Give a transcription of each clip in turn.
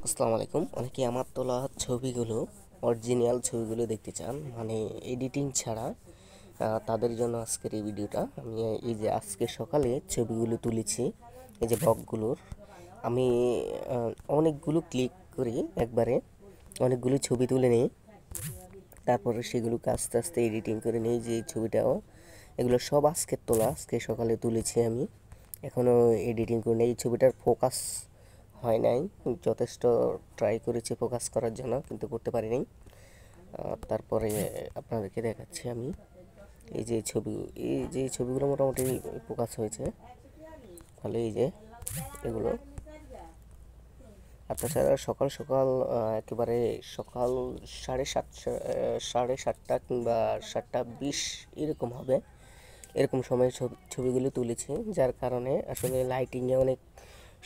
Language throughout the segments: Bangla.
আসসালামু আলাইকুম। অনেকে আমার তোলা ছবিগুলো অরিজিনাল ছবিগুলো দেখতে চান, মানে এডিটিং ছাড়া। তাদের জন্য আজকের এই ভিডিওটা। আমি এই যে আজকে সকালে ছবিগুলো তুলেছি, এই যে বকগুলোর আমি অনেকগুলো ক্লিক করি একবারে, অনেকগুলো ছবি তুলে নিই, তারপরে সেগুলোকে আস্তে আস্তে এডিটিং করে নিই। যে এই ছবিটাও, এগুলো সব আজকের তোলা, আজকে সকালে তুলেছি আমি, এখনও এডিটিং করে নিই। এই ছবিটার ফোকাস হয় নাই, যথেষ্ট ট্রাই করেছি ফোকাস করার জন্য, কিন্তু করতে পারিনি। তারপরে আপনাদেরকে দেখাচ্ছি আমি এই যে ছবিগুলো মোটামুটি ফোকাস হয়েছে, ফলে এই যে এগুলো। আর তাছাড়া সকাল সকাল একেবারে সকাল 7:30 কিংবা 7:20 এরকম হবে, এরকম সময় ছবিগুলো তুলেছি, যার কারণে আসলে লাইটিংয়ে অনেক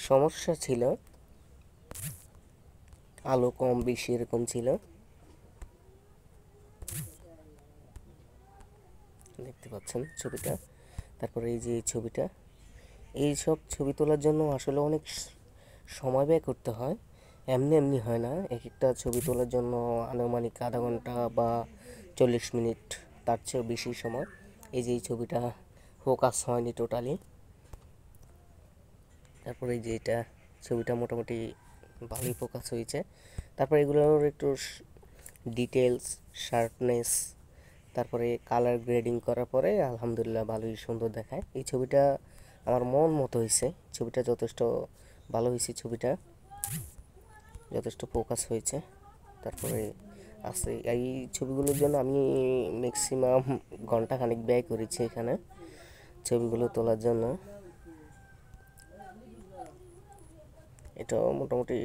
সমস্যা ছিল, আলো কম বেশি এরকম ছিল, দেখতে পাচ্ছেন ছবিটা। তারপরে এই যে এই ছবিটা, এই সব ছবি তোলার জন্য আসলে অনেক সময় ব্যয় করতে হয়, এমনি এমনি হয় না। এক একটা ছবি তোলার জন্য আনুমানিক আধা ঘন্টা বা 40 মিনিট, তার চেয়েও বেশি সময়। এই যে এই ছবিটা ফোকাস হয়নি টোটালি। তারপরে এই যে এটা ছবিটা মোটামুটি ভালোই ফোকাস হয়েছে। তারপরে এগুলোর একটু ডিটেলস, শার্পনেস, তারপরে কালার গ্রেডিং করার পরে আলহামদুলিল্লাহ ভালোই সুন্দর দেখায়। এই ছবিটা আমার মন মতো হয়েছে, ছবিটা যথেষ্ট ভালো হয়েছে, ছবিটা যথেষ্ট ফোকাস হয়েছে। তারপরে আছে এই ছবিগুলোর জন্য আমি ম্যাক্সিমাম ঘন্টাখানিক ব্যয় করেছি এখানে ছবিগুলো তোলার জন্য। এটাও মোটামুটি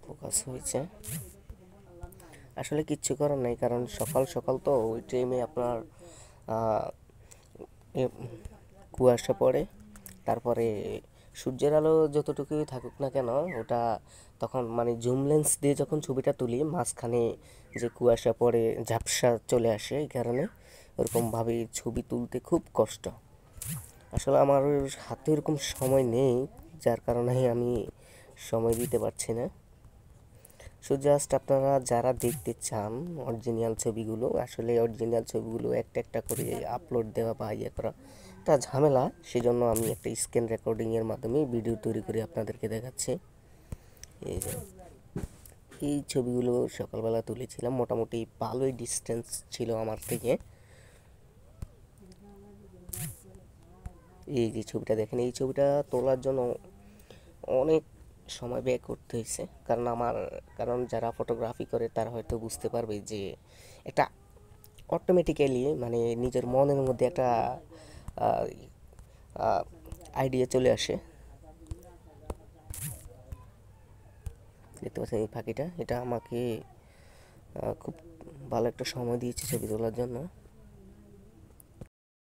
ফোকাস হয়েছে। আসলে কিচ্ছু করার নাই, কারণ সকাল সকাল তো ওই টাইমে আপনার কুয়াশা পড়ে, তারপরে সূর্যের আলো যতটুকুই থাকুক না কেন, ওটা তখন মানে জুম লেন্স দিয়ে যখন ছবিটা তুলি, মাঝখানে যে কুয়াশা পড়ে ঝাপসা চলে আসে, এই কারণে ওরকমভাবে ছবি তুলতে খুব কষ্ট। আসলে আমার হাতে এরকম সময় নেই, যার কারণে আমি সময় দিতে পারছি না। সো জাস্ট আপনারা যারা দেখতে চান অরিজিনাল ছবিগুলো, আসলে অরিজিনাল ছবিগুলো একটা একটা করে আপলোড দেওয়া বা ইয়ে করা একটা ঝামেলা, সেজন্য আমি একটা স্ক্রিন রেকর্ডিংয়ের মাধ্যমে ভিডিও তৈরি করে আপনাদেরকে দেখাচ্ছি। এই যে এই ছবিগুলো সকালবেলা তুলেছিলাম, মোটামুটি ভালোই ডিস্টেন্স ছিল আমার থেকে। এই যে ছবিটা দেখেন, এই ছবিটা তোলার জন্য অনেক সময় ব্যয় করতে হয়েছে, কারণ যারা ফটোগ্রাফি করে তারা হয়তো বুঝতে পারবে যে একটা অটোমেটিক্যালি মানে নিজের মনের মধ্যে একটা আইডিয়া চলে আসে। দেখতে পাচ্ছেন এই পাখিটা, এটা আমাকে খুব ভালো একটা সময় দিয়েছে ছবি তোলার জন্য।